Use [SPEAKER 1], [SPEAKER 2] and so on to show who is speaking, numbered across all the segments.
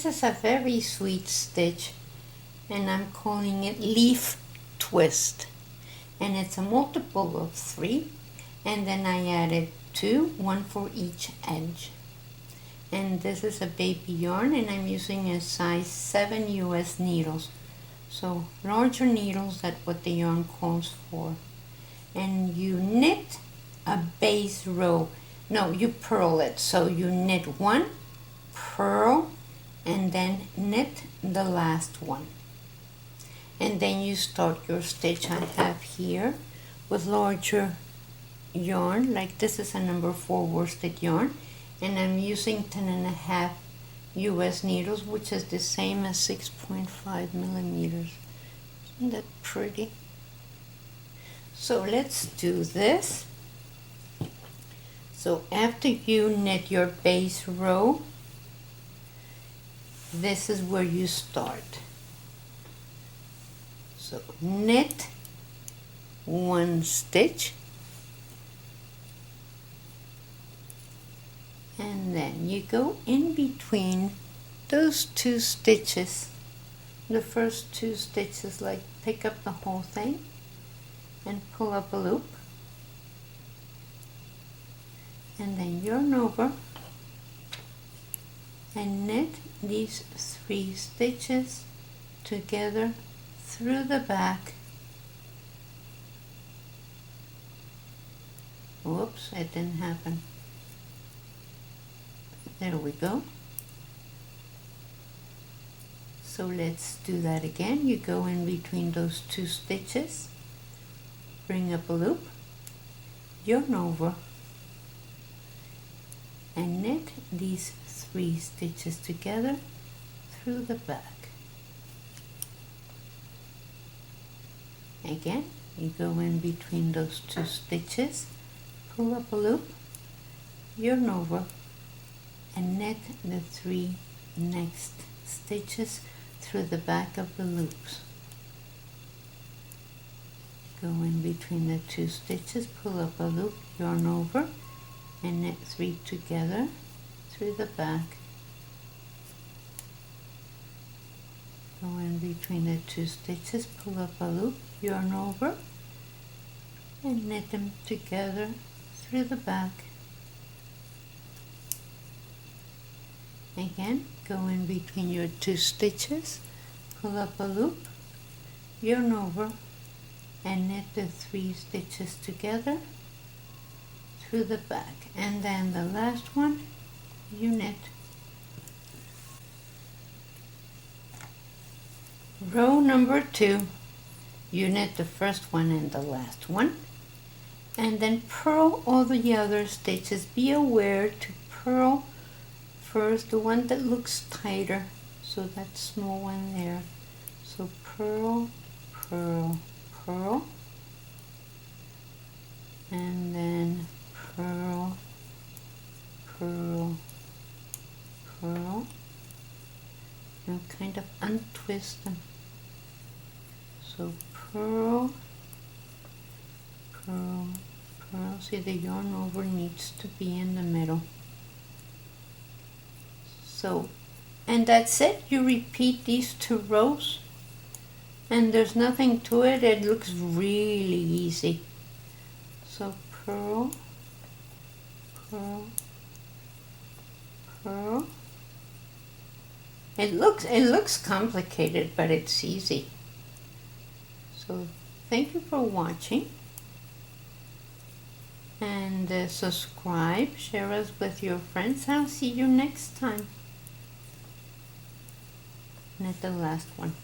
[SPEAKER 1] this is a very sweet stitch, and I'm calling it leaf twist, and it's a multiple of 3, and then I added 2, 1 for each edge. And this is a baby yarn, and I'm using a size 7 US needles, so larger needles than what the yarn calls for. And you knit a base row. No, you purl it, so you knit 1, purl, and then knit the last one. And then you start your stitch I have here with larger yarn, like this is a number 4 worsted yarn, and I'm using 10.5 US needles, which is the same as 6.5 millimeters. Isn't that pretty? So let's do this. So after you knit your base row, this is where you start. So knit 1 stitch, and then you go in between those 2 stitches, the first 2 stitches, like pick up the whole thing and pull up a loop, and then yarn over and knit these 3 stitches together through the back. Whoops, it didn't happen. There we go. So let's do that again. You go in between those 2 stitches, bring up a loop, yarn over, and knit these 3 stitches together through the back. Again, you go in between those 2 stitches, pull up a loop, yarn over, and knit the 3 next stitches through the back of the loops. Go in between the 2 stitches, pull up a loop, yarn over, and knit 3 together through the back. Go in between the 2 stitches, pull up a loop, yarn over, and knit them together through the back. Again, go in between your 2 stitches, pull up a loop, yarn over, and knit the 3 stitches together through the back. And then the last one, you knit. Row number 2, you knit the first one and the last one, and then purl all the other stitches. Be aware to purl first the one that looks tighter, so that small one there. So purl, purl, purl, and then purl, purl, purl, and kind of untwist them. So purl, purl, purl. See, the yarn over needs to be in the middle. So, and that's it. You repeat these 2 rows, and there's nothing to it. It looks really easy. So purl, purl, purl. It looks complicated, but it's easy. So thank you for watching, and subscribe, share us with your friends. I'll see you next time. Knit the last one.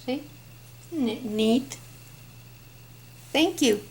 [SPEAKER 1] See? Isn't it neat? Thank you.